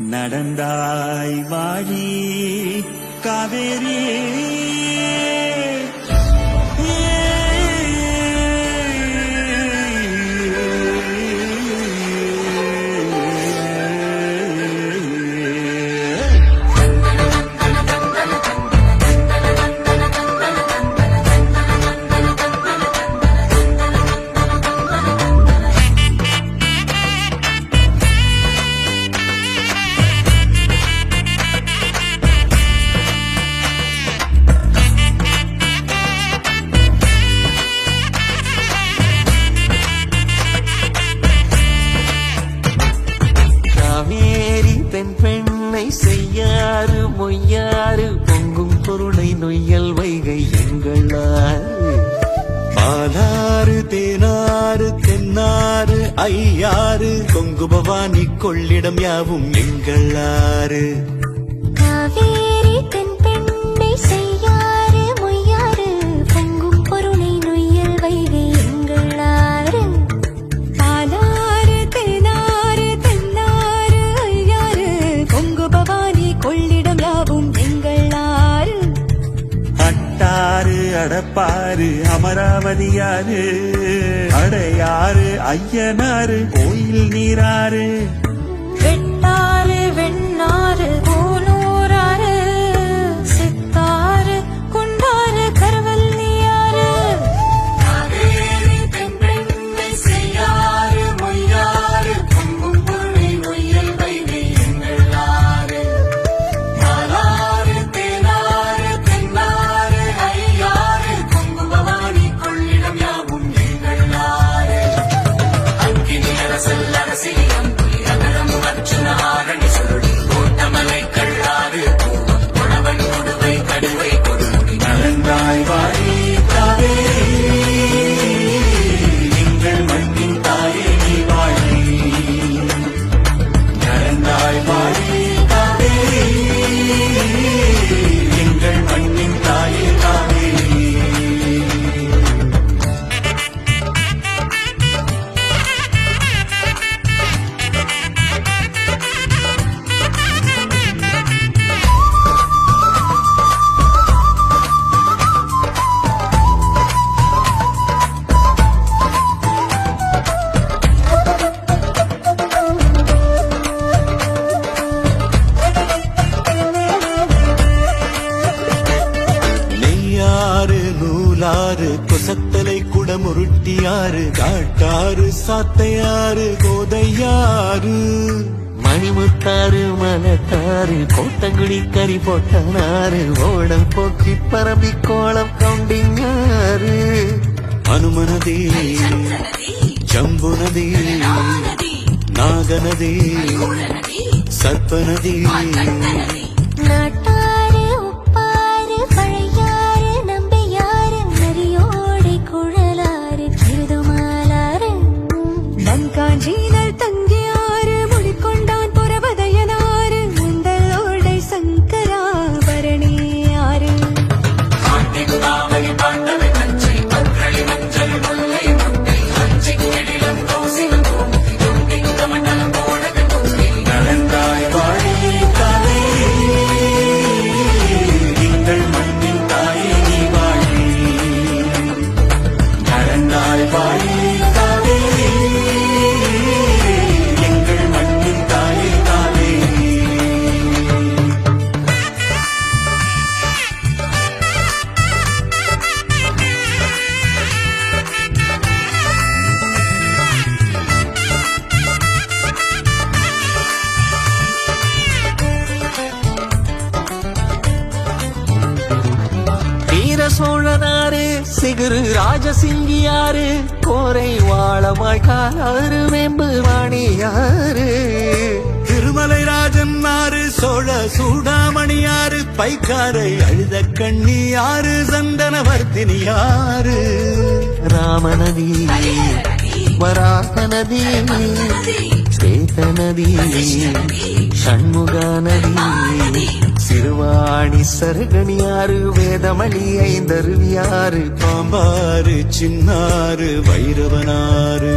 நடந்தாய் வாழி காவேரி பெண்ணை செய்யாறு மொய்யாறு பொங்கும் பொருளை நொய்யல் வைகை எங்களாறு பாலாறு தேனாறு தென்னாறு ஐயாறு கொங்கு பவானி கொள்ளிடம் யாவும் எங்களாறு காவேரி தென் பெண்ணை செய்யாறு மொய்யாறு பொங்கும் பொருளை நொய்யல் வைகை எங்களாறு பாலாறு தேனாறு தென்னாறு ஐயாறு கொங்கு பவானி கொள்ளிடம் யாவும் எங்களாறு அட்டாறு அடப்பாறு அமராவதியாறு அடையாறு ஐயனாறு கோயில் நீராறு வெட்டாறு வெண்ணாறு கோனூராறு சித்தாறு குண்டாறு கருவல்லியாறு காவேரி தென் பெண்ணை செய்யாறு மொய்யாறு பொங்கும் பொருளை நொய்யல் வைகை எங்களாறு பாலாறு தேனாறு தென்னாறு ஐயாறு கொங்கு பவானி கொள்ளிடம் யாவும் எங்களாறு அங்கினி அரசல் அரசியம் நடந்தாய் வாழி காவேரி எங்கள் மண்ணின் தாயே நீ வாழி நடந்தாய் வாழி காவேரி எங்கள் மண்ணின் தாயே காவேரி நூலாறு கொசத்தலை குடமுருட்டியாறு காட்டாறு சாத்தையாறு கோதையாறு மணிமுத்தாறு மலத்தாறு கோட்டங்குடி கறி போட்டனாறு ஓடம் போக்கி பரம்பி கோலம் கண்டிங்காறு அனுமனதே ஜம்புனதே நாகநதே சர்ப்பநதே நாட்டாறு உப்பாறு பழையாறு நம்பியாறு நரியோடை குழலாறு கிருதுமாலாறு நன்காஞ்சினர் தங்கியாறு முடிக்கொண்டான் புறவதையனாறு முந்தலோடை சங்கராபரணியாறு நடந்தாய் வாழி காவேரி எங்கள் மண்ணின் தாயே நீ வாழி நடந்தாய் வாழி காவேரி எங்கள் மண்ணின் தாயே காவேரி வீர சோழனாறு சிகுரு ராஜசிங்கியாறு கோரை வாழமாய் காலாறு வெம்பு வாணியாறு திருமலை ராஜன் ஆறு சோழ சூடாமணியாறு பைக்காரை அழுத கண்ணியாறு சந்தனவர்த்தினியாறு ராமநதி வராக நதி ஸ்வேத நதி ஷண்முக நதி சிறுவாணி சருகணியாறு வேதமணி ஐந்தருவியாறு பாம்பாறு சின்னாறு வைரவனாறு